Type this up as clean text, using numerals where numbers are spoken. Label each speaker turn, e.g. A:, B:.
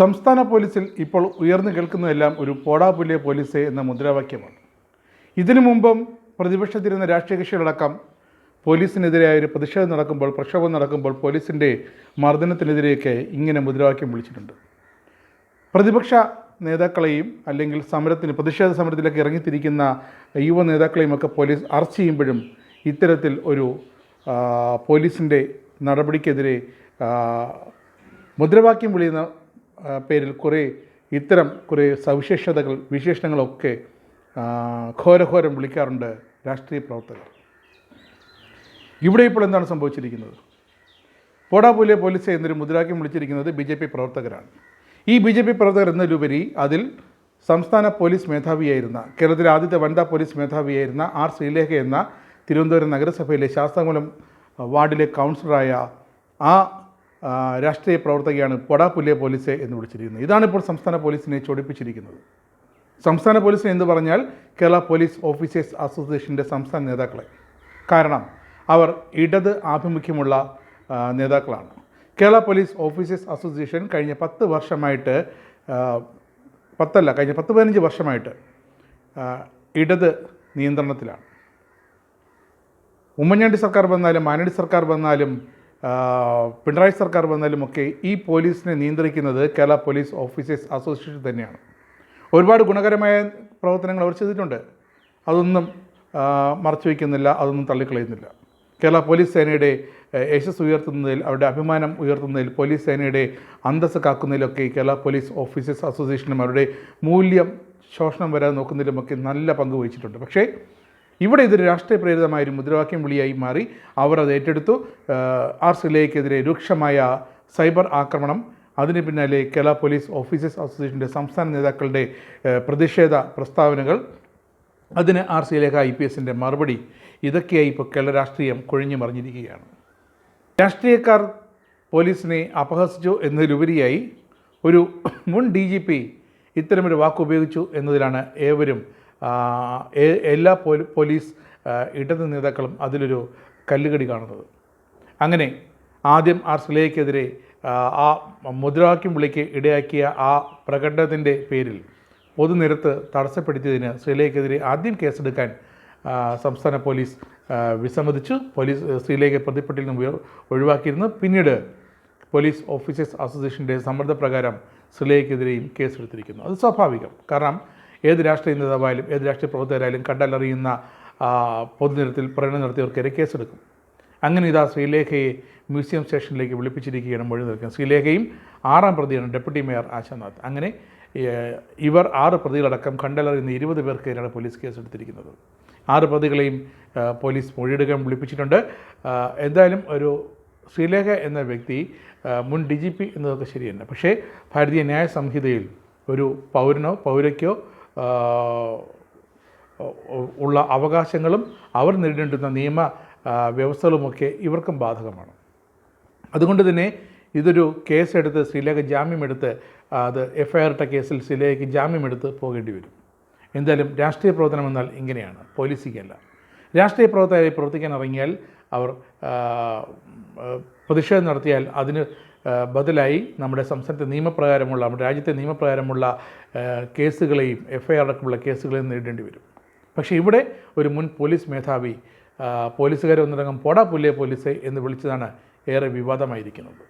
A: സംസ്ഥാന പോലീസിൽ ഇപ്പോൾ ഉയർന്നു കേൾക്കുന്നതെല്ലാം ഒരു പോടാ പുല്ലിയ പോലീസേ എന്ന മുദ്രാവാക്യമാണ്. ഇതിനു മുമ്പും പ്രതിപക്ഷത്തിരുന്ന രാഷ്ട്രീയ കക്ഷികളടക്കം പോലീസിനെതിരായ ഒരു പ്രതിഷേധം നടക്കുമ്പോൾ, പ്രക്ഷോഭം നടക്കുമ്പോൾ പോലീസിൻ്റെ മർദ്ദനത്തിനെതിരെയൊക്കെ ഇങ്ങനെ മുദ്രാവാക്യം വിളിച്ചിട്ടുണ്ട്. പ്രതിപക്ഷ നേതാക്കളെയും അല്ലെങ്കിൽ പ്രതിഷേധ സമരത്തിലേക്ക് ഇറങ്ങിത്തിരിക്കുന്ന യുവ നേതാക്കളെയും ഒക്കെ പോലീസ് അറസ്റ്റ് ചെയ്യുമ്പോഴും ഇത്തരത്തിൽ ഒരു പോലീസിൻ്റെ നടപടിക്കെതിരെ മുദ്രാവാക്യം വിളിയുന്ന പേരിൽ ഇത്തരം കുറേ വിശേഷണങ്ങളൊക്കെ ഘോരഘോരം വിളിക്കാറുണ്ട് രാഷ്ട്രീയ പ്രവർത്തകർ. ഇവിടെ ഇപ്പോൾ എന്താണ് സംഭവിച്ചിരിക്കുന്നത്? പോടാ പുല്ലിയ പോലീസ് എന്നൊരു മുദ്രാവാക്യം വിളിച്ചിരിക്കുന്നത് BJP പ്രവർത്തകരാണ്. ഈ BJP പ്രവർത്തകർ എന്നതിലുപരി അതിൽ സംസ്ഥാന പോലീസ് മേധാവിയായിരുന്ന, കേരളത്തിലെ ആദ്യത്തെ വനിതാ പോലീസ് മേധാവിയായിരുന്ന R. ശ്രീലേഖ എന്ന തിരുവനന്തപുരം നഗരസഭയിലെ ശാസ്താംകുളം വാർഡിലെ കൗൺസിലറായ ആ രാഷ്ട്രീയ പ്രവർത്തകയാണ് പോടാ പുല്ലിയ പോലീസ് എന്ന് വിളിച്ചിരിക്കുന്നത്. ഇതാണിപ്പോൾ സംസ്ഥാന പോലീസിനെ ചൊടിപ്പിച്ചിരിക്കുന്നത്. സംസ്ഥാന പോലീസിനെ എന്ന് പറഞ്ഞാൽ കേരള പോലീസ് ഓഫീസേഴ്സ് അസോസിയേഷൻ്റെ സംസ്ഥാന നേതാക്കളെ. കാരണം അവർ ഇടത് ആഭിമുഖ്യമുള്ള നേതാക്കളാണ്. കേരള പോലീസ് ഓഫീസേഴ്സ് അസോസിയേഷൻ കഴിഞ്ഞ 10 വർഷമായിട്ട്, കഴിഞ്ഞ 10-15 വർഷമായിട്ട് ഇടത് നിയന്ത്രണത്തിലാണ്. ഉമ്മൻചാണ്ടി സർക്കാർ വന്നാലും, മാനടി സർക്കാർ വന്നാലും, പിണറായി സർക്കാർ വന്നാലും ഒക്കെ ഈ പോലീസിനെ നിയന്ത്രിക്കുന്നത് കേരള പോലീസ് ഓഫീസേഴ്സ് അസോസിയേഷൻ തന്നെയാണ്. ഒരുപാട് ഗുണകരമായ പ്രവർത്തനങ്ങൾ അവർ ചെയ്തിട്ടുണ്ട്. അതൊന്നും മറച്ചു വയ്ക്കുന്നില്ല, അതൊന്നും തള്ളിക്കളയുന്നില്ല. കേരള പോലീസ് സേനയുടെ യശസ് ഉയർത്തുന്നതിൽ, അവരുടെ അഭിമാനം ഉയർത്തുന്നതിൽ, പോലീസ് സേനയുടെ അന്തസ്സ് കാക്കുന്നതിലൊക്കെ കേരള പോലീസ് ഓഫീസേഴ്സ് അസോസിയേഷനും അവരുടെ മൂല്യം ശോഷണം വരാതെ നോക്കുന്നതിലുമൊക്കെ നല്ല പങ്ക് വഹിച്ചിട്ടുണ്ട്. പക്ഷേ ഇവിടെ ഇതൊരു രാഷ്ട്രീയ പ്രേരിതമായൊരു മുദ്രാവാക്യം വിളിയായി മാറി. അവർ അത് ഏറ്റെടുത്തു. R. ശ്രീലേഖയ്ക്കെതിരെ രൂക്ഷമായ സൈബർ ആക്രമണം, അതിന് പിന്നാലെ കേരള പോലീസ് ഓഫീസേഴ്സ് അസോസിയേഷൻ്റെ സംസ്ഥാന നേതാക്കളുടെ പ്രതിഷേധ പ്രസ്താവനകൾ, അതിന് R. ശ്രീലേഖ IPSൻ്റെ മറുപടി, ഇതൊക്കെയായി ഇപ്പോൾ കേരള രാഷ്ട്രീയം കൊഴിഞ്ഞു മറിഞ്ഞിരിക്കുകയാണ്. രാഷ്ട്രീയക്കാർ പോലീസിനെ അപഹസിച്ചു എന്നതിലുപരിയായി ഒരു മുൻ DGP ഇത്തരമൊരു വാക്കുപയോഗിച്ചു എന്നതിലാണ് എല്ലാ പോലീസ് ഇടത് നേതാക്കളും അതിലൊരു കല്ലുകടി കാണുന്നത്. അങ്ങനെ ആദ്യം R. ശ്രീലേഖയ്ക്കെതിരെ ആ മുദ്രാവാക്യം വിളിക്ക് ഇടയാക്കിയ ആ പ്രകടനത്തിൻ്റെ പേരിൽ പൊതുനിരത്ത് തടസ്സപ്പെടുത്തിയതിന് ശ്രീലേഖയ്ക്കെതിരെ ആദ്യം കേസെടുക്കാൻ സംസ്ഥാന പോലീസ് വിസമ്മതിച്ചു. ശ്രീലേഖ പ്രതിപ്പട്ടിയിൽ നിന്ന് ഒഴിവാക്കിയിരുന്നു. പിന്നീട് പോലീസ് ഓഫീസേഴ്സ് അസോസിയേഷൻ്റെ സമ്മർദ്ദപ്രകാരം ശ്രീലേഖയ്ക്കെതിരെയും കേസെടുത്തിരിക്കുന്നു. അത് സ്വാഭാവികം. കാരണം ഏത് രാഷ്ട്രീയ നേതാവായാലും, ഏത് രാഷ്ട്രീയ പ്രവർത്തകരായാലും കണ്ടാലറിയുന്ന പൊതുനിരത്തിൽ പ്രകടനം നടത്തിയവർക്കെതിരെ കേസെടുക്കും. അങ്ങനെ ഇതാ ശ്രീലേഖയെ മ്യൂസിയം സ്റ്റേഷനിലേക്ക് വിളിപ്പിച്ചിരിക്കുകയാണ് മൊഴി നൽകുന്നത്. ശ്രീലേഖയും 6ാം പ്രതിയാണ് ഡെപ്യൂട്ടി മേയർ ആശാനാഥ്. അങ്ങനെ ഇവർ 6 പ്രതികളടക്കം കണ്ടലറിയുന്ന 20 പേർക്കെതിരെയാണ് പോലീസ് കേസെടുത്തിരിക്കുന്നത്. 6 പ്രതികളെയും പോലീസ് മൊഴിയെടുക്കാൻ വിളിപ്പിച്ചിട്ടുണ്ട്. എന്തായാലും ഒരു ശ്രീലേഖ എന്ന വ്യക്തി മുൻ DGP എന്നതൊക്കെ ശരി തന്നെ. പക്ഷേ ഭാരതീയ ന്യായ സംഹിതയിൽ ഒരു പൗരയ്ക്കോ ഉള്ള അവകാശങ്ങളും അവർ നേരിടേണ്ടുന്ന നിയമ വ്യവസ്ഥകളുമൊക്കെ ഇവർക്കും ബാധകമാണ്. അതുകൊണ്ട് തന്നെ ഇതൊരു കേസെടുത്ത് ശ്രീലേഖ ജാമ്യമെടുത്ത്, അത് FIR ഇട്ട കേസിൽ ശ്രീലേഖയ്ക്ക് ജാമ്യമെടുത്ത് പോകേണ്ടി വരും. എന്തായാലും രാഷ്ട്രീയ പ്രവർത്തനം എന്നാൽ ഇങ്ങനെയാണ്, പോലീസിക്കല്ല. രാഷ്ട്രീയ പ്രവർത്തകരായി പ്രവർത്തിക്കാൻ ഇറങ്ങിയാൽ, അവർ പ്രതിഷേധം നടത്തിയാൽ അതിന് ബദലായി നമ്മുടെ സംസ്ഥാനത്തെ നിയമപ്രകാരമുള്ള, നമ്മുടെ രാജ്യത്തെ നിയമപ്രകാരമുള്ള കേസുകളെയും FIR അടക്കമുള്ള കേസുകളെയും നേരിടേണ്ടി വരും. പക്ഷേ ഇവിടെ ഒരു മുൻ പോലീസ് മേധാവി പോലീസുകാരെ ഒന്നിടങ്കം പോടാ പുല്ലിയ പോലീസ് എന്ന് വിളിച്ചതാണ് ഏറെ വിവാദമായിരിക്കുന്നത്.